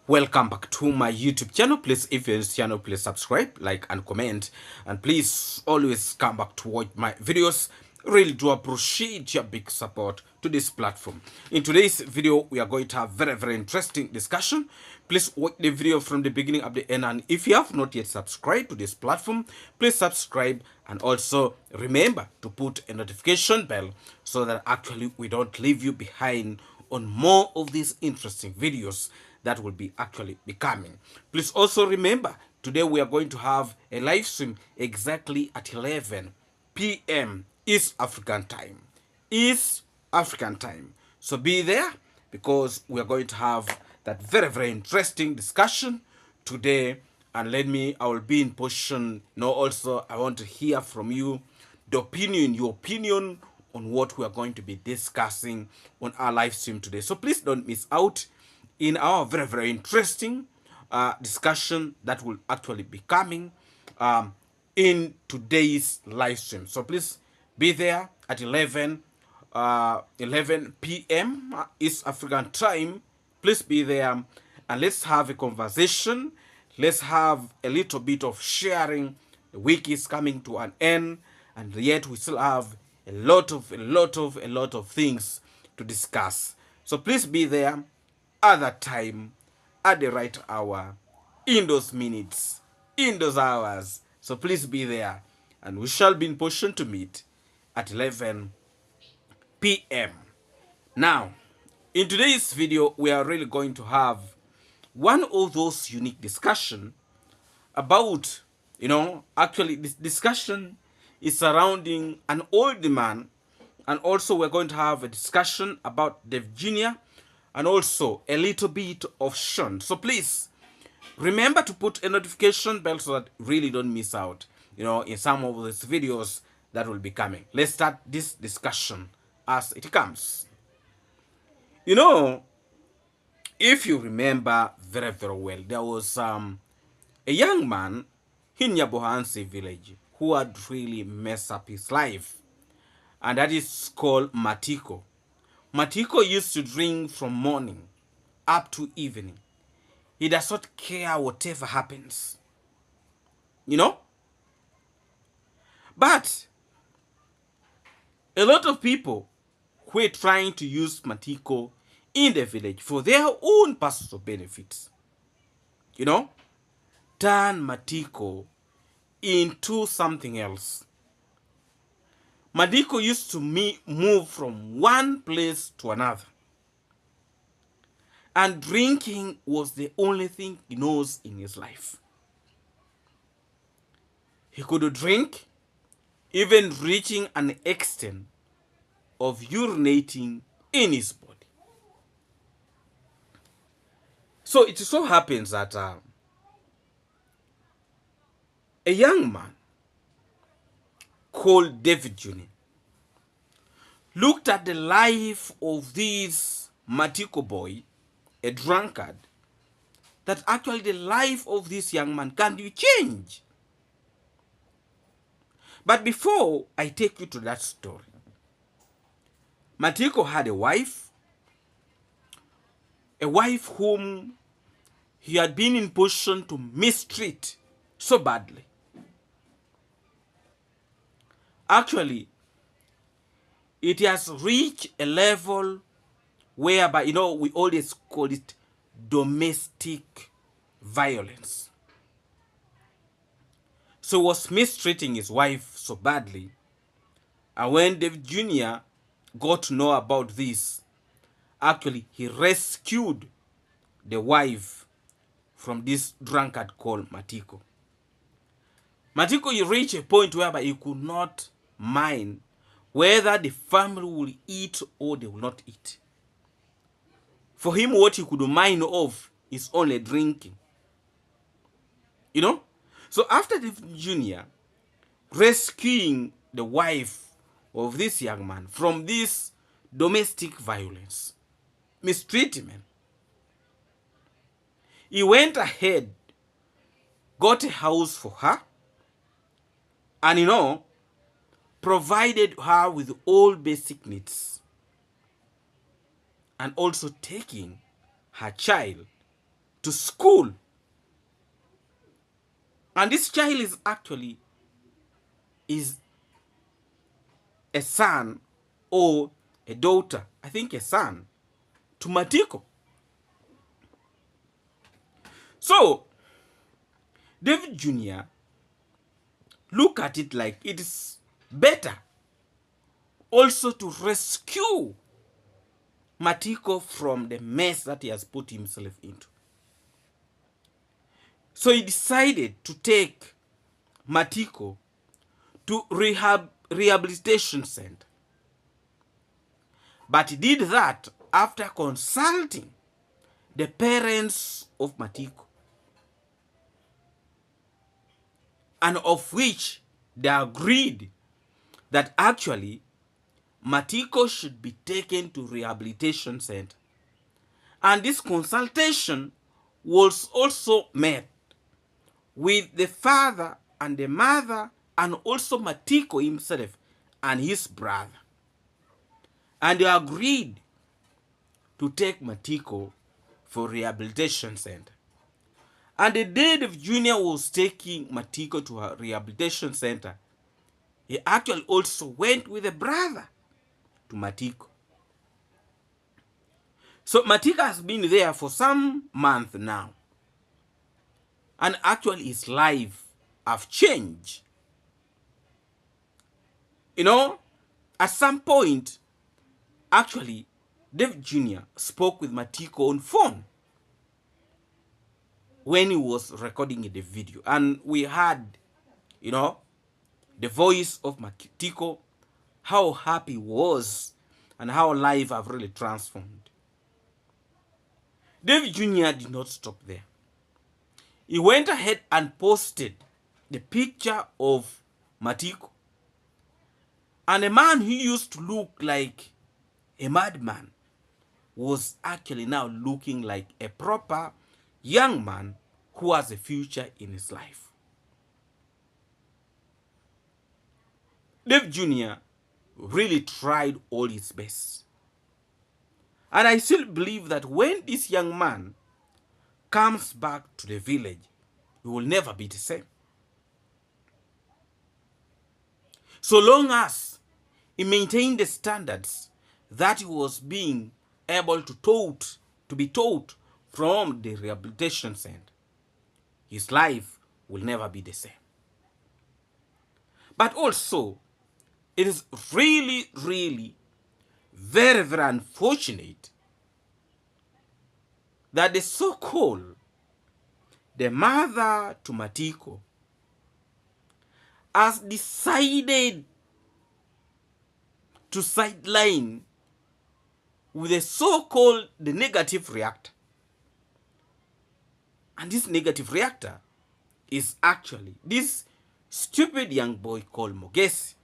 Welcome back to my YouTube channel. Please, if you're in this channel, please subscribe, like, and comment. And please always come back to watch my videos. Really do appreciate your big support to this platform. In today's video, we are going to have very interesting discussion. Please watch the video from the beginning up to the end. And if you have not yet subscribed to this platform, please subscribe. And also remember to put a notification bell so that actually we don't leave you behind on more of these interesting videos that will be actually be coming. Please also remember, today we are going to have a live stream exactly at 11 p.m. East African time. East African time. So be there because we are going to have that very interesting discussion today. And I will be in position. Also, I want to hear from you your opinion on what we are going to be discussing on our live stream today. So please don't miss out in our very interesting discussion that will actually be coming in today's live stream. So please be there at 11 p.m. East African time. Please be there and let's have a conversation. Let's have a little bit of sharing. The week is coming to an end, and yet we still have a lot of things to discuss. So please be there at that time, at the right hour, in those minutes, in those hours. So please be there, and we shall be in position to meet at 11 p.m. Now, in today's video, we are really going to have one of those unique discussion about, actually this discussion is surrounding an old man, and also we're going to have a discussion about Dave Jr. and also a little bit of Shan. So please remember to put a notification bell so that you really don't miss out, in some of these videos that will be coming. Let's start this discussion as it comes. If you remember very well, there was a young man in Nyabohansi village who had really messed up his life, and that is called Matiko. Matiko used to drink from morning up to evening. He does not care whatever happens, But a lot of people were trying to use Matiko in the village for their own personal benefits. Turn Matiko into something else. Matiko used to move from one place to another. And drinking was the only thing he knows in his life. He could drink, even reaching an extent of urinating in his body. So it so happens that a young man called David Jr. looked at the life of this Matiko boy, a drunkard, that actually the life of this young man can be changed. But before I take you to that story, Matiko had a wife whom he had been in position to mistreat so badly. Actually, it has reached a level whereby, we always call it domestic violence. So he was mistreating his wife so badly. And when David Jr. got to know about this, actually he rescued the wife from this drunkard called Matiko. Matiko, he reached a point whereby he could not mind whether the family will eat or they will not eat. For him, what he could mind of is only drinking. So after the Jr. rescuing the wife of this young man from this domestic violence, mistreatment, he went ahead, got a house for her, and provided her with all basic needs, and also taking her child to school. And this child is actually is a son or a daughter, I think a son, to Matiko. So, David Jr. look at it like it is better also to rescue Matiko from the mess that he has put himself into. So he decided to take Matiko to rehabilitation center. But he did that after consulting the parents of Matiko, and of which they agreed that actually Matiko should be taken to rehabilitation center. And this consultation was also met with the father and the mother and also Matiko himself and his brother. And they agreed to take Matiko for rehabilitation center. And the day David Jr. was taking Matiko to a rehabilitation center, he actually also went with a brother to Matiko. So Matiko has been there for some month now. And actually his life have changed. You know, at some point, actually, David Jr. spoke with Matiko on phone when he was recording the video. And we heard, you know, the voice of Matiko, how happy he was, and how life have really transformed. David Jr. did not stop there. He went ahead and posted the picture of Matiko. And a man who used to look like a madman was actually now looking like a proper young man who has a future in his life. Dave Jr. really tried all his best. And I still believe that when this young man comes back to the village, he will never be the same. So long as he maintained the standards that he was being able to be taught from the rehabilitation center, his life will never be the same. But also, it is really, really very, very unfortunate that the so-called the mother to Matiko has decided to sideline with a so-called the negative reactor. And this negative reactor is actually this stupid young boy called Mogesi.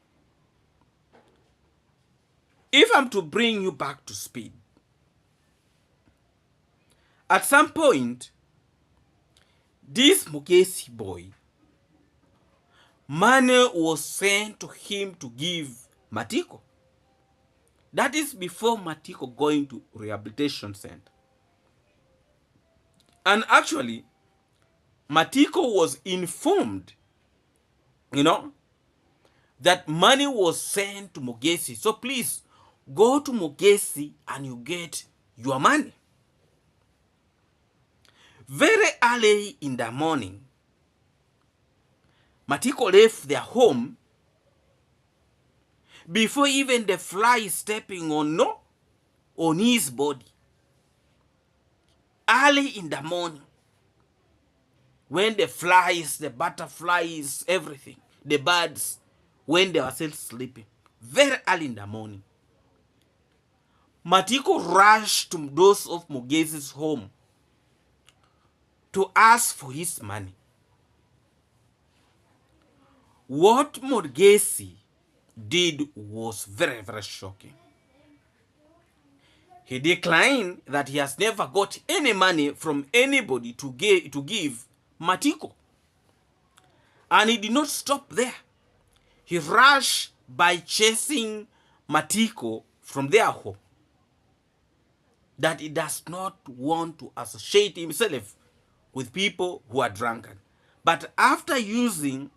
If I'm to bring you back to speed, at some point, this Mogesi boy, money was sent to him to give Matiko. That is before Matiko going to rehabilitation center. And actually, Matiko was informed, that money was sent to Mogesi. So please, go to Mogesi and you get your money. Very early in the morning, Matiko left their home before even the fly stepping on his body. Early in the morning, when the flies, the butterflies, everything, the birds, when they were still sleeping, very early in the morning, Matiko rushed to those of Mogesi's home to ask for his money. What Mogesi did was very, very shocking. He declined that he has never got any money from anybody to give Matiko. And he did not stop there. He rushed by chasing Matiko from their home, that he does not want to associate himself with people who are drunken. But after using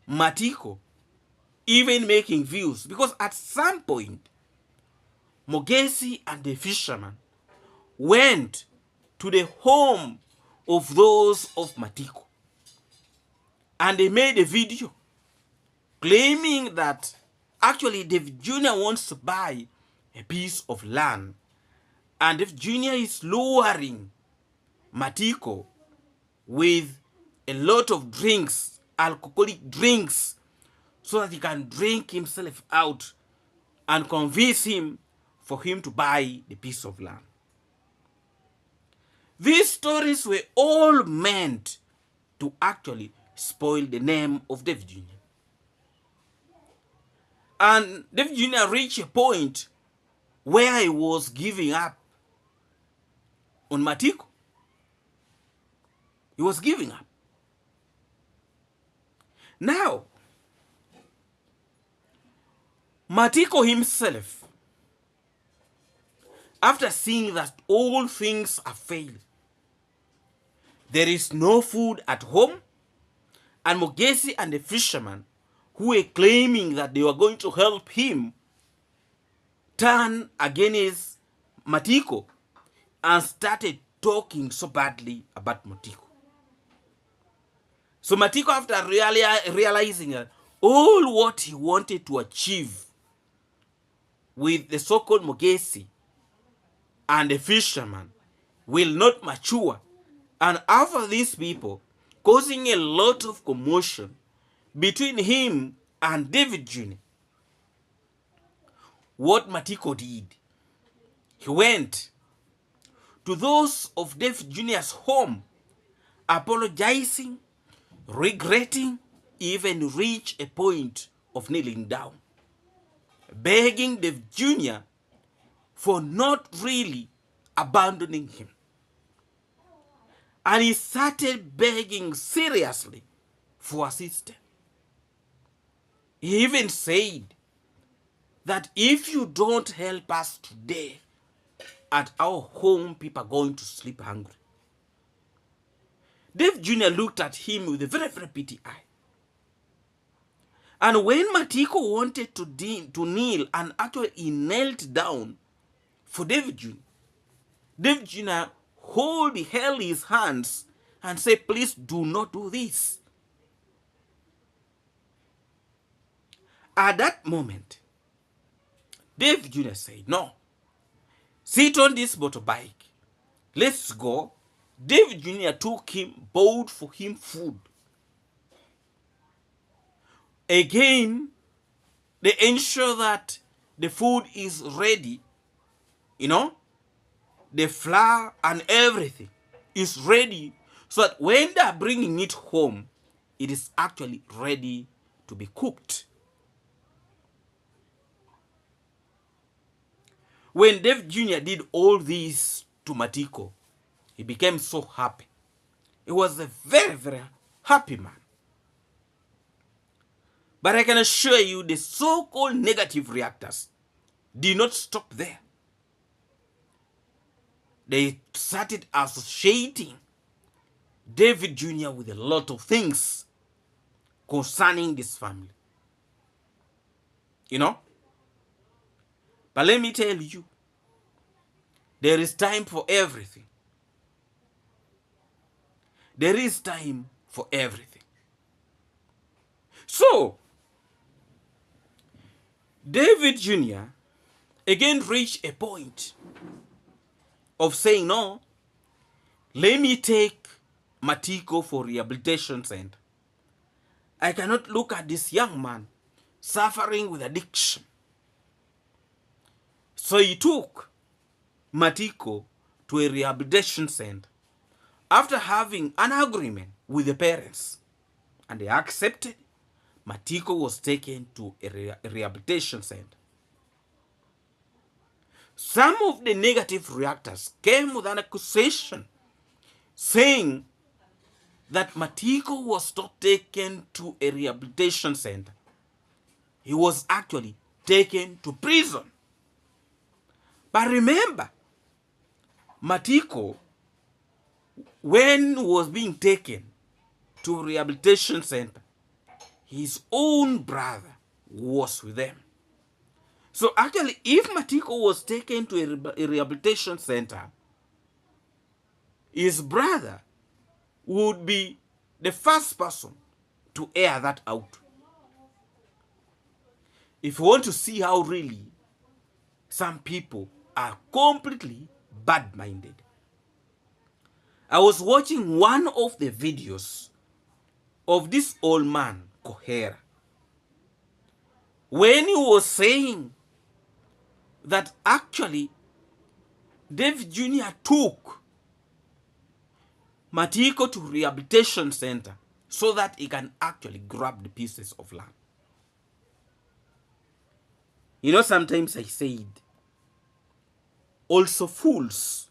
Matiko, even making views, because at some point, Mogesi and the fisherman went to the home of those of Matiko, and they made a video claiming that actually David Jr. wants to buy a piece of land, and if Jr. is lowering Matiko with a lot of drinks, alcoholic drinks, so that he can drink himself out and convince him for him to buy the piece of land. These stories were all meant to actually spoil the name of David Jr. And David Jr. reached a point where he was giving up on Matiko. He was giving up. Now, Matiko himself, after seeing that all things are failed, there is no food at home, and Mogesi and the fisherman, who were claiming that they were going to help him, turned against Matiko and started talking so badly about Matiko. So Matiko, after realizing that all what he wanted to achieve with the so-called Mogesi and the fisherman will not mature, and after these people causing a lot of commotion between him and David Jr., what Matiko did, he went to those of David Jr.'s home, apologizing, regretting, even reach a point of kneeling down, begging David Jr. for not really abandoning him. And he started begging seriously for assistance. He even said that if you don't help us today, at our home, people are going to sleep hungry. Dave Jr. looked at him with a very, very pity eye. And when Matiko wanted to kneel, and actually he knelt down for David Jr., David Jr. held his hands and said, please do not do this. At that moment, David Jr. said, no, sit on this motorbike. Let's go. David Jr. took him, bought for him food. Again, they ensure that the food is ready. The flour and everything is ready, so that when they are bringing it home, it is actually ready to be cooked. When Dave Jr. did all this to Matiko, he became so happy. He was a very, very happy man. But I can assure you, the so-called negative reactors did not stop there. They started associating David Jr. with a lot of things concerning this family. But let me tell you, there is time for everything. There is time for everything. So, David Jr. again reached a point of saying, no, let me take Matiko for rehabilitation center. I cannot look at this young man suffering with addiction. So he took Matiko to a rehabilitation center after having an agreement with the parents. And they accepted. Matiko was taken to a rehabilitation center. Some of the negative reactors came with an accusation saying that Matiko was not taken to a rehabilitation center. He was actually taken to prison. But remember, Matiko when he was being taken to a rehabilitation center, his own brother was with them. So actually, if Matiko was taken to a rehabilitation center, his brother would be the first person to air that out. If you want to see how really some people are completely bad-minded, I was watching one of the videos of this old man, Coher, when he was saying that actually Dave Jr. took Matiko to rehabilitation center so that he can actually grab the pieces of land. You know, sometimes I said, also fools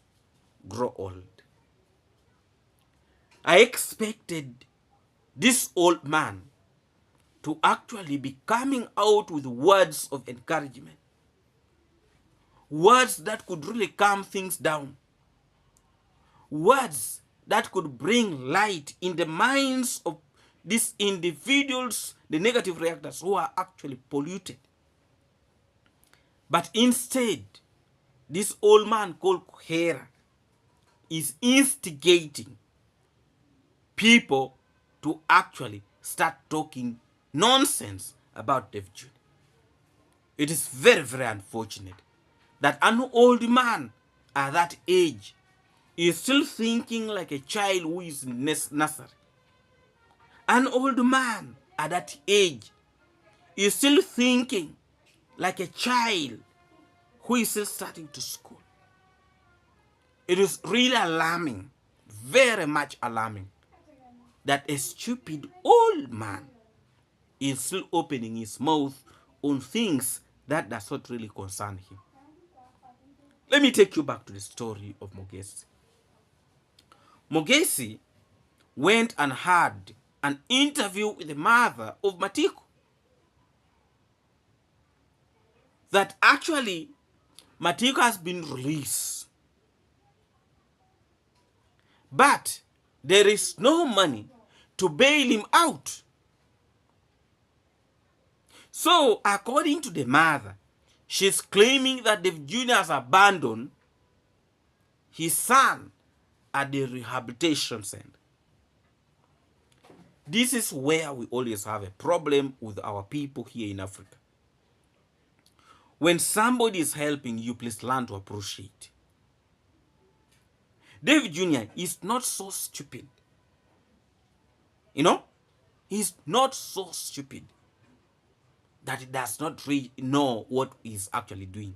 grow old. I expected this old man to actually be coming out with words of encouragement, words that could really calm things down, words that could bring light in the minds of these individuals, the negative reactors who are actually polluted. But instead, this old man called Coher is instigating people to actually start talking nonsense about Dave Jr. It is very, very unfortunate that an old man at that age is still thinking like a child who is in nursery. An old man at that age is still thinking like a child who is still starting to school. It is really alarming, very much alarming, that a stupid old man is still opening his mouth on things that does not really concern him. Let me take you back to the story of Mogesi. Mogesi went and had an interview with the mother of Matiko. That actually Matiko has been released. But there is no money to bail him out. So, according to the mother, she's claiming that Dave Jr. has abandoned his son at the rehabilitation center. This is where we always have a problem with our people here in Africa. When somebody is helping you, please learn to appreciate. Dave Jr. is not so stupid. You know? He's not so stupid that he does not really know what he's actually doing.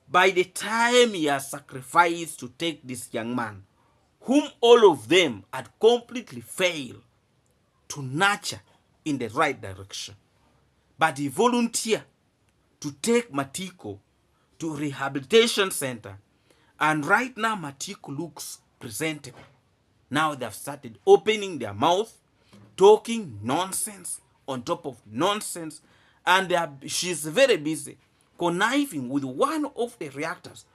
By the time he has sacrificed to take this young man, whom all of them had completely failed to nurture in the right direction, but he volunteered to take Matiko to a rehabilitation center, and right now Matiko looks presentable. Now they've started opening their mouth, talking nonsense on top of nonsense, and she's very busy conniving with one of the reactors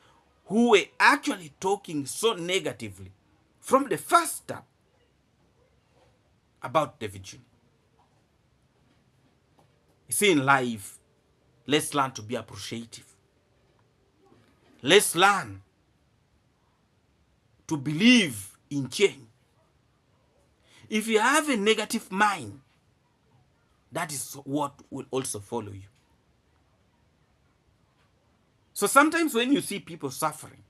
who were actually talking so negatively from the first step about David Jr. You see, in life, let's learn to be appreciative. Let's learn to believe in change. If you have a negative mind, that is what will also follow you. So sometimes when you see people suffering,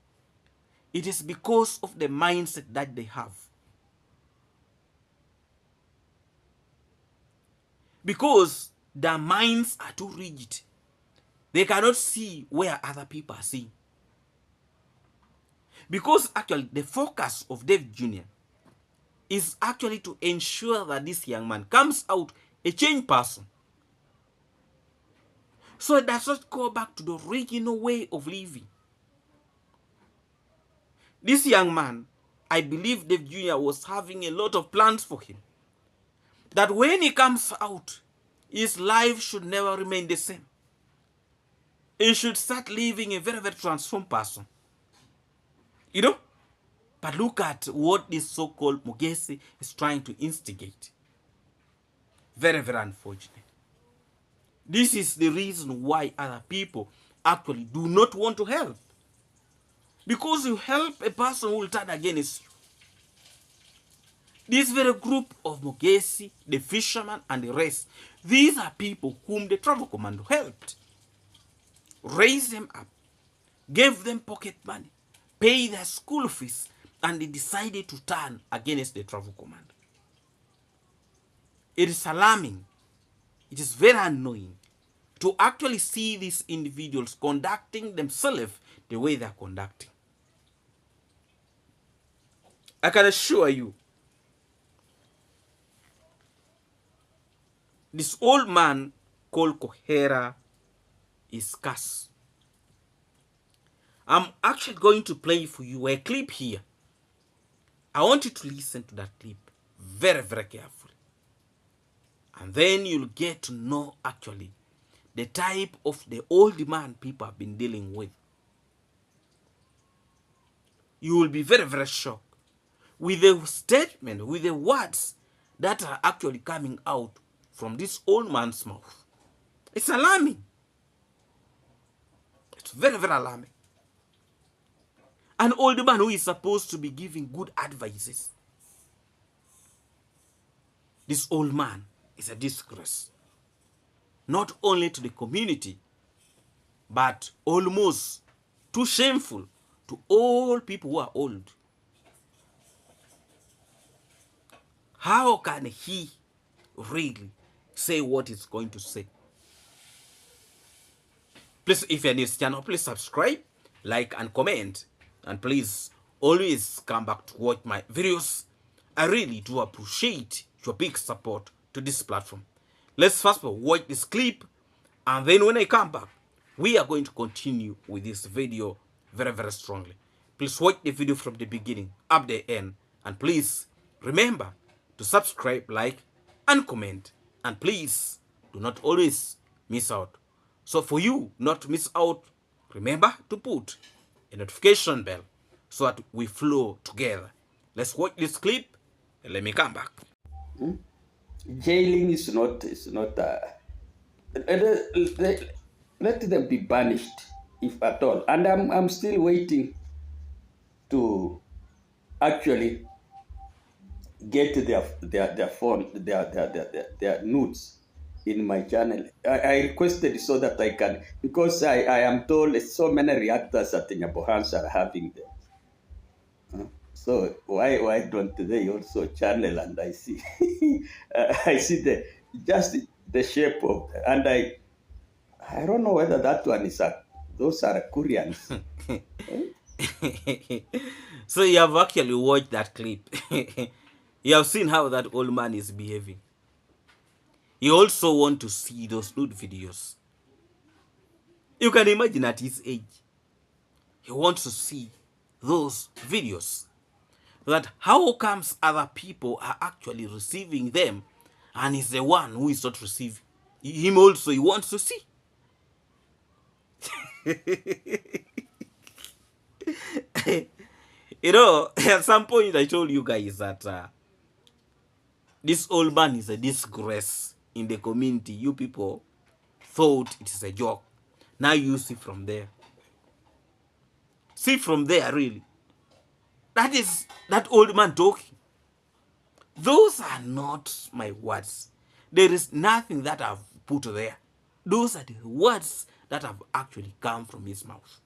it is because of the mindset that they have. Because their minds are too rigid. They cannot see where other people are seeing. Because actually the focus of Dave Jr. is actually to ensure that this young man comes out a changed person. So it does not go back to the original way of living. This young man, I believe Dave Jr. was having a lot of plans for him. That when he comes out, his life should never remain the same. He should start living a very, very transformed person. You know? But look at what this so-called Mugesi is trying to instigate. Very, very unfortunate. This is the reason why other people actually do not want to help. Because you help a person who will turn against you. This very group of Mugesi, the fishermen, and the rest, these are people whom the travel commando helped. Raised them up, gave them pocket money, paid their school fees, and they decided to turn against the travel commando. It is alarming. It is very annoying to actually see these individuals conducting themselves the way they are conducting. I can assure you, this old man called Coher is cursed. I'm actually going to play for you a clip here. I want you to listen to that clip very, very carefully. And then you'll get to know actually the type of the old man people have been dealing with. You will be very, very shocked with the statement, with the words that are actually coming out from this old man's mouth. It's alarming. It's very, very alarming. An old man who is supposed to be giving good advices. This old man is a disgrace. Not only to the community, but almost too shameful to all people who are old. How can he really say what he's going to say? Please, if you're new to this channel, please subscribe, like, and comment. And please always come back to watch my videos. I really do appreciate your big support to this platform. Let's first of all watch this clip, and then when I come back, we are going to continue with this video very, very strongly. Please watch the video from the beginning up the end, and please remember to subscribe, like, and comment. And please do not always miss out. So for you not to miss out, remember to put a notification bell so that we flow together. Let's watch this clip and let me come back. Jailing is not let them be banished if at all. And I'm still waiting to actually get their phone, their nudes in my channel. I requested so that I can, because I am told so many reactors at Nyabohans are having them. So why don't they also channel? And I see I see just the shape of, and I don't know whether that one is those are Koreans. So you have actually watched that clip. You have seen how that old man is behaving. You also want to see those nude videos. You can imagine at his age, he wants to see those videos. That how comes other people are actually receiving them, and he's the one who is not receiving. Him also, he wants to see. You know, at some point I told you guys that this old man is a disgrace in the community. You people thought it is a joke. Now you see from there. See from there, really. That is that old man talking. Those are not my words. There is nothing that I've put there. Those are the words that have actually come from his mouth.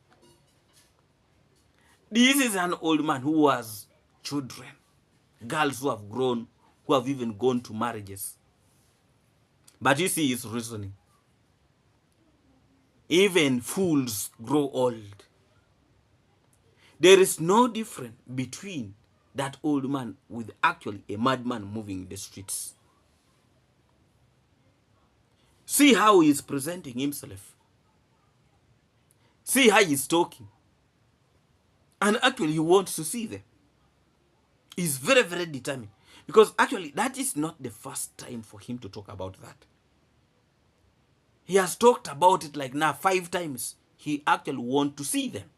This is an old man who has children, girls who have grown, who have even gone to marriages. But you see his reasoning. Even fools grow old. There is no difference between that old man with actually a madman moving in the streets. See how he is presenting himself. See how he's talking. And actually he wants to see them. He's very, very determined. Because actually that is not the first time for him to talk about that. He has talked about it like now 5 times. He actually wants to see them.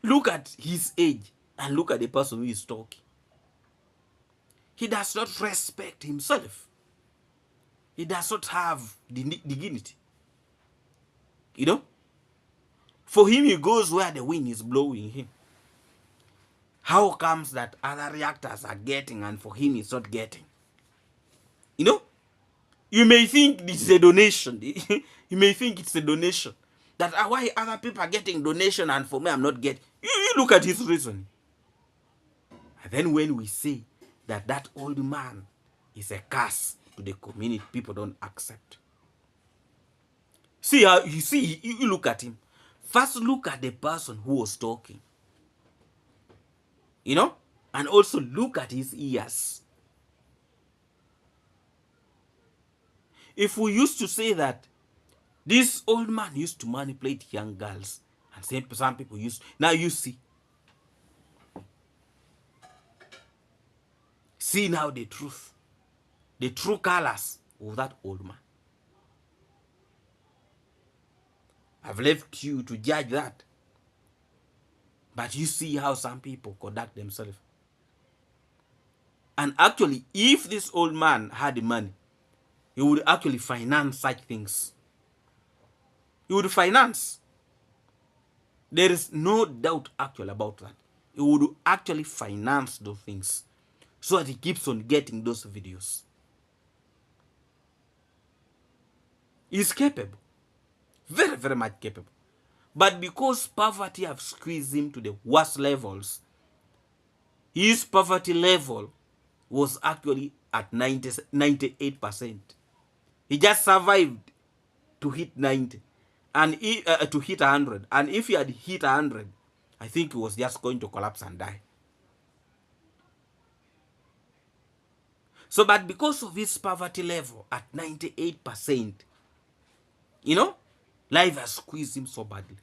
Look at his age and look at the person who is talking. He does not respect himself. He does not have the dignity. You know? For him, he goes where the wind is blowing him. How comes that other reactors are getting and for him he's not getting? You know? You may think it's a donation. You may think it's a donation. That why other people are getting donation and for me I'm not getting. You look at his reason. And then when we say that that old man is a curse to the community, people don't accept. See how you look at him. First look at the person who was talking. You know? And also look at his ears. If we used to say that this old man used to manipulate young girls, and some people used, now you see now the true colors of that old man. I've left you to judge that, but you see how some people conduct themselves. And actually, if this old man had the money, he would actually finance such things. He would finance. There is no doubt actually about that. He would actually finance those things so that he keeps on getting those videos. He's capable. Very, very much capable. But because poverty have squeezed him to the worst levels, his poverty level was actually at 98%. He just survived to hit 90 and to hit 100. And if he had hit 100, I think he was just going to collapse and die. So, but because of his poverty level at 98%, you know, life has squeezed him so badly.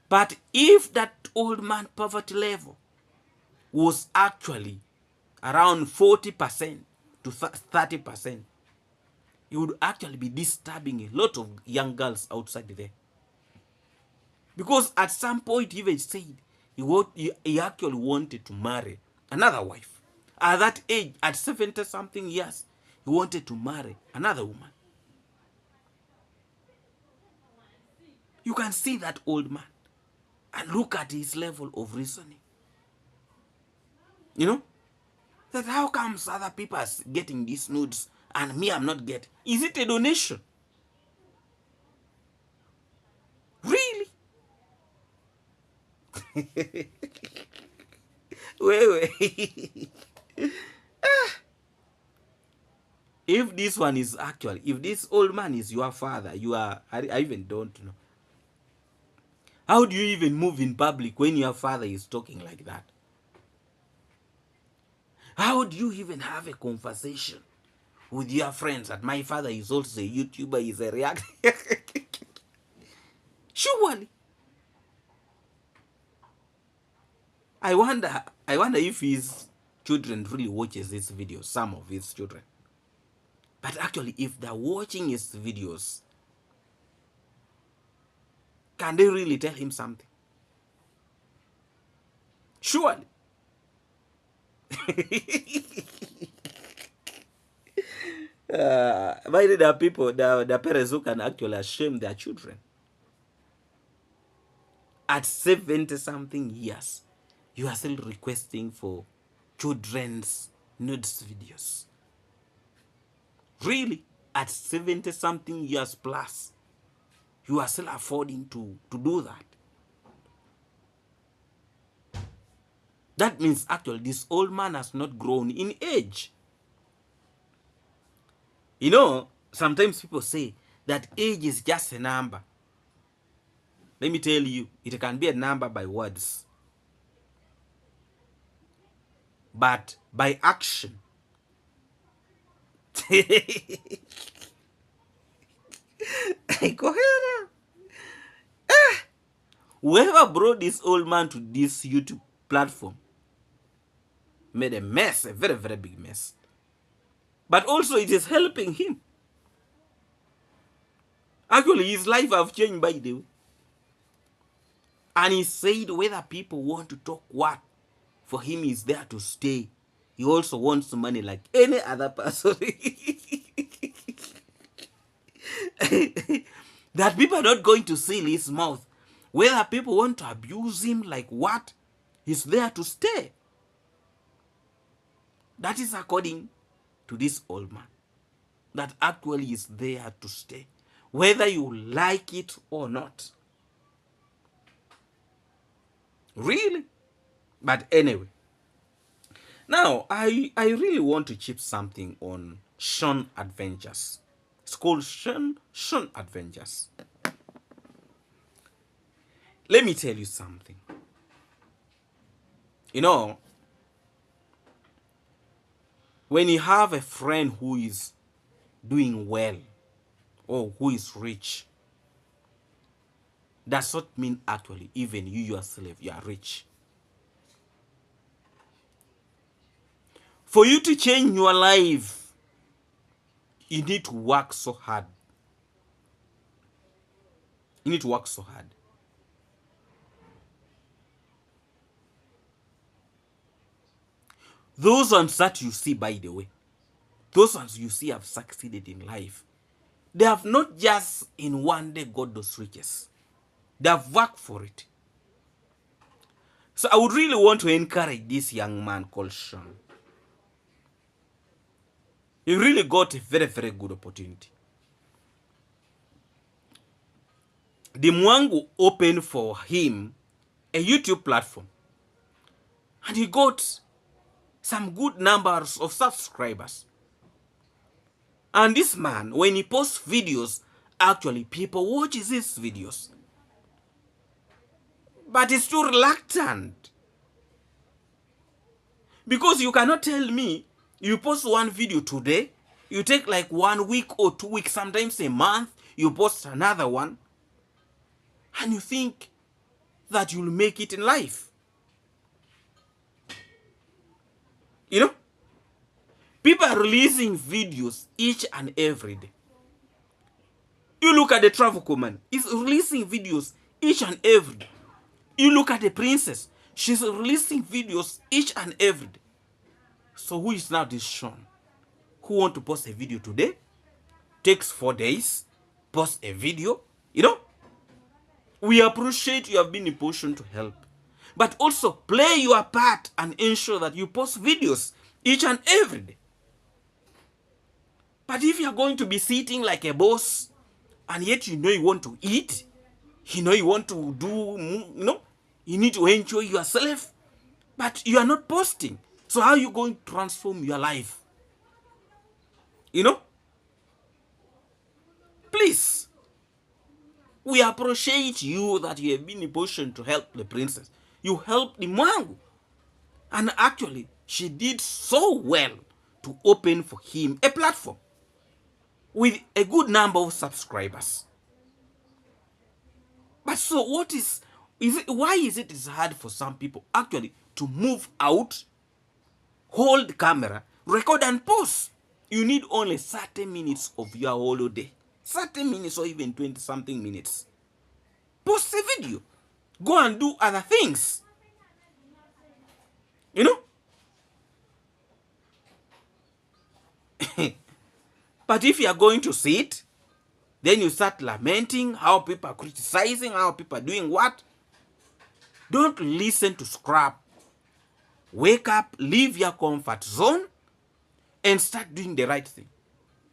But if that old man poverty level was actually around 40% to 30%, he would actually be disturbing a lot of young girls outside there. Because at some point he even said he actually wanted to marry another wife. At that age, at 70-something years, he wanted to marry another woman. You can see that old man and look at his level of reasoning. You know? That how comes other people are getting these nudes and me I'm not getting? Is it a donation? Really? Wait. If this one is actually, if this old man is your father, I even don't know. How do you even move in public when your father is talking like that? How do you even have a conversation with your friends that my father is also a YouTuber, is a reactor? Surely. I wonder if his children really watches these videos, some of his children. But actually, if they're watching his videos, can they really tell him something? Surely. Why there are people, the parents who can actually shame their children? At 70-something years, you are still requesting for children's nudes videos. Really? At 70-something years plus, you are still affording to do that. That means actually this old man has not grown in age. You know, sometimes people say that age is just a number. Let me tell you, it can be a number by words. But by action. Coher. Whoever brought this old man to this YouTube platform made a mess, a very, very big mess. But also it is helping him. Actually, his life have changed by the way. And he said whether people want to talk what, for him is there to stay. He also wants money like any other person. That people are not going to seal his mouth. Whether people want to abuse him like what, he's there to stay. That is according to this old man. That actually is there to stay. Whether you like it or not. Really? But anyway. Now, I really want to chip something on Shan Adventures. It's called Shan Adventures. Let me tell you something. You know, when you have a friend who is doing well or who is rich, does not mean actually even you yourself you are rich. For you to change your life, you need to work so hard. You need to work so hard. Those ones that you see, by the way, those ones you see have succeeded in life, they have not just in one day got those riches. They have worked for it. So I would really want to encourage this young man called Shan. He really got a very, very good opportunity. The Mwango opened for him a YouTube platform. And he got some good numbers of subscribers. And this man, when he posts videos, actually people watch his videos. But he's too reluctant. Because you cannot tell me, you post one video today, you take like 1 week or 2 weeks, sometimes a month, you post another one, and you think that you'll make it in life. You know? People are releasing videos each and every day. You look at the travel command, he's releasing videos each and every day. You look at the princess, she's releasing videos each and every day. So who is now this Shan? Who want to post a video today? Takes 4 days, post a video. You know? We appreciate you have been in position to help. But also play your part and ensure that you post videos each and every day. But if you're going to be sitting like a boss, and yet you know you want to eat, you know you want to do, you know, you need to enjoy yourself, but you are not posting. So how are you going to transform your life? You know? Please. We appreciate you that you have been in position to help the princess. You helped the mwango. And actually, she did so well to open for him a platform with a good number of subscribers. But so what is it, why is it hard for some people actually to move out, hold the camera, record and post? You need only 30 minutes of your whole day. 30 minutes or even 20 something minutes. Post a video. Go and do other things. You know? But if you are going to sit, then you start lamenting how people are criticizing, how people are doing what. Don't listen to scrap. Wake up, leave your comfort zone, and start doing the right thing.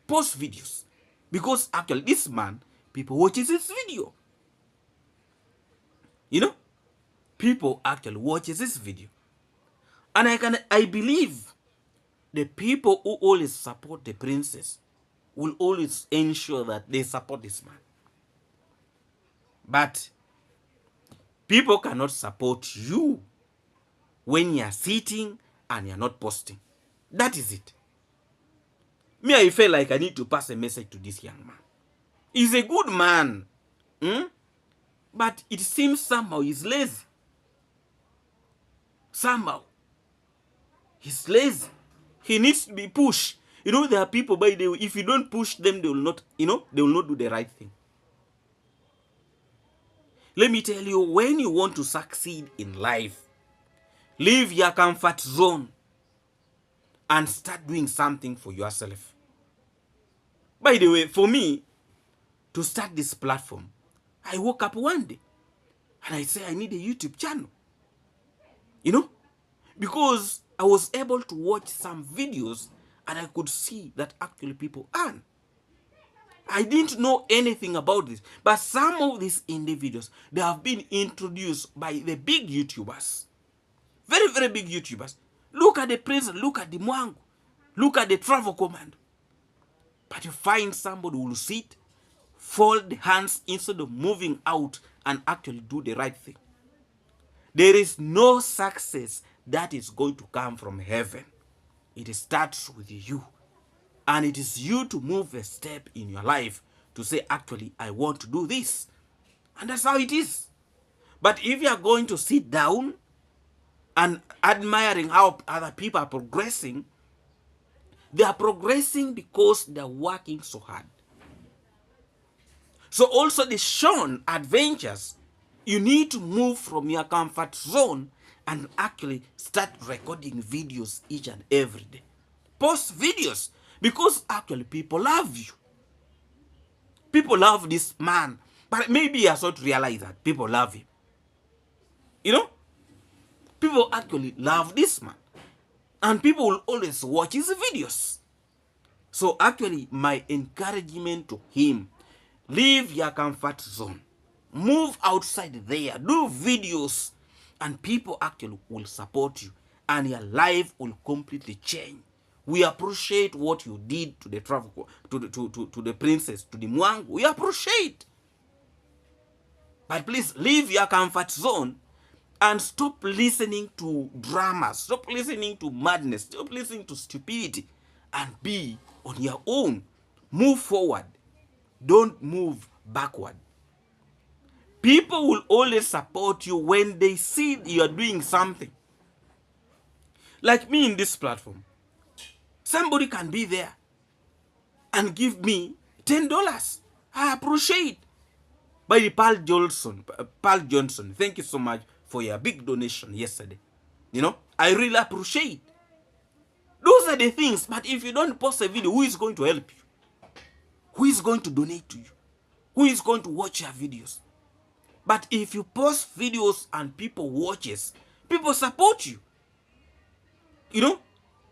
Post videos. Because actually this man, people watches his video. You know? People actually watches this video. And I believe the people who always support the princess will always ensure that they support this man. But people cannot support you when you are sitting and you are not posting. That is it. Me, I feel like I need to pass a message to this young man. He's a good man. But it seems somehow he's lazy. Somehow. He's lazy. He needs to be pushed. You know, there are people, by the way, if you don't push them, they will not, you know, they will not do the right thing. Let me tell you, when you want to succeed in life, leave your comfort zone and start doing something for yourself. By the way, for me, to start this platform, I woke up one day and I say I need a YouTube channel. You know, because I was able to watch some videos and I could see that actually people earn. I didn't know anything about this, but some of these individuals, they have been introduced by the big YouTubers, very, very big YouTubers. Look at the Prince, look at the Mwango, look at the Travel Command. But you find somebody who will sit, fold the hands instead of moving out and actually do the right thing. There is no success that is going to come from heaven. It starts with you. And it is you to move a step in your life to say, actually, I want to do this. And that's how it is. But if you are going to sit down and admiring how other people are progressing, they are progressing because they're working so hard. So also the Shan adventures, you need to move from your comfort zone and actually start recording videos each and every day. Post videos, because actually people love you. People love this man, but maybe you have not realized that people love him. You know, people actually love this man, and people will always watch his videos. So actually, my encouragement to him, leave your comfort zone, move outside there, do videos, and people actually will support you, and your life will completely change. We appreciate what you did to the travel, to the princess, to the Mwango. We appreciate. But please leave your comfort zone and stop listening to dramas. Stop listening to madness. Stop listening to stupidity and be on your own. Move forward. Don't move backward. People will always support you when they see you are doing something. Like me in this platform. Somebody can be there and give me $10. I appreciate. By the Paul Johnson, thank you so much for your big donation yesterday. You know, I really appreciate. Those are the things. But if you don't post a video, who is going to help you? Who is going to donate to you? Who is going to watch your videos? But if you post videos and people watches, people support you. You know,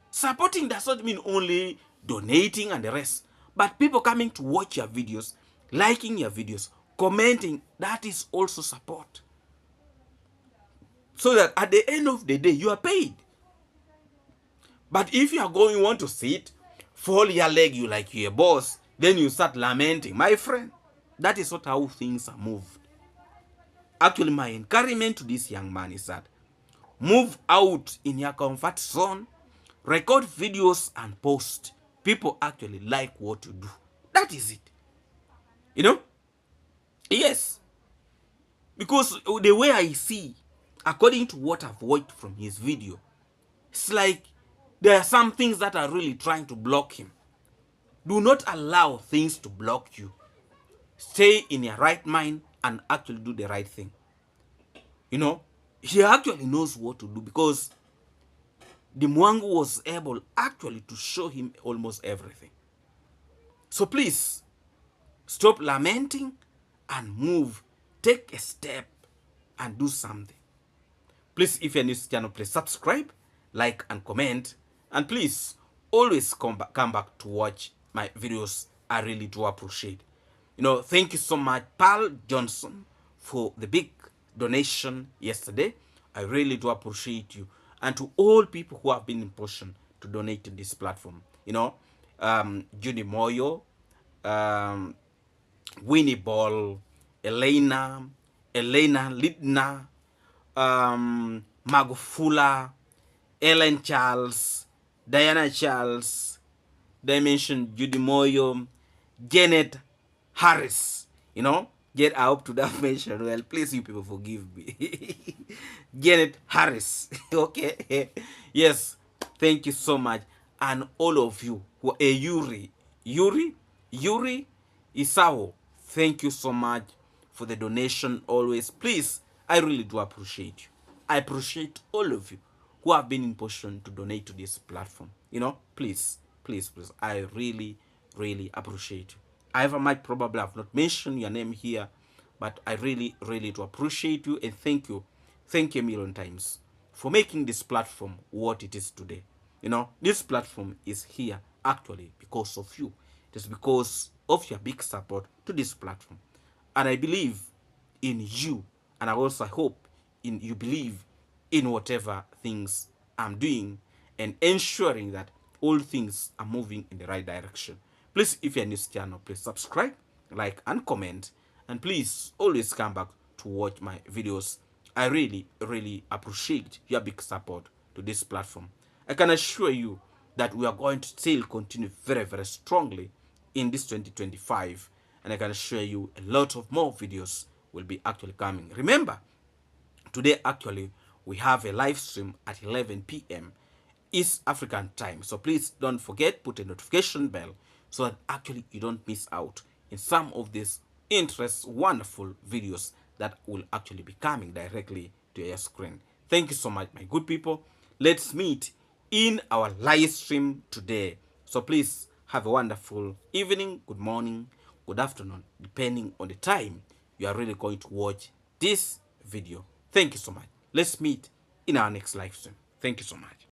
supporting does not mean only donating and the rest. But people coming to watch your videos, liking your videos, commenting, that is also support. So that at the end of the day, you are paid. But if you are going, you want to sit, fold your leg, you like you're a boss, then you start lamenting. My friend, that is not how things are moved. Actually, my encouragement to this young man is that move out in your comfort zone, record videos and post. People actually like what you do. That is it. You know? Yes. Because the way I see, according to what I've watched from his video, it's like there are some things that are really trying to block him. Do not allow things to block you. Stay in your right mind and actually do the right thing. You know, he actually knows what to do because the Mwango was able actually to show him almost everything. So please, stop lamenting and move. Take a step and do something. Please, if you're new to this channel, please subscribe, like, and comment. And please, always come back to watch my videos. I really do appreciate. You know, thank you so much, Paul Johnson, for the big donation yesterday. I really do appreciate you. And to all people who have been in position to donate to this platform. You know, Judy Moyo, Winnie Ball, Elena Lidna, Magufula, Ellen Charles, Diana Charles, Dimension Judy Moyo, Janet Harris. You know, I hope to that mention well. Please, you people forgive me. Janet Harris. Okay. Yes. Thank you so much. And all of you who are Yuri Isao. Thank you so much for the donation always. Please, I really do appreciate you. I appreciate all of you who have been in position to donate to this platform. Please, please, please, I really, really appreciate you. I might probably have not mentioned your name here, but I really, really do appreciate you and thank you. Thank you a million times for making this platform what it is today. This platform is here actually because of you. It is because of your big support to this platform. And I believe in you, and I also hope in you believe in whatever things I'm doing and ensuring that all things are moving in the right direction. Please, if you're new to this channel, please subscribe, like, and comment. And please always come back to watch my videos. I really, really appreciate your big support to this platform. I can assure you that we are going to still continue very, very strongly in this 2025. And I can assure you a lot of more videos will be actually coming. Remember, today actually we have a live stream at 11 p.m. East African time. So please don't forget, put a notification bell so that actually you don't miss out in some of these wonderful videos that will actually be coming directly to your screen. Thank you so much, my good people. Let's meet in our live stream today. So please have a wonderful evening, good morning, good afternoon, depending on the time you are really going to watch this video. Thank you so much. Let's meet in our next live stream. Thank you so much.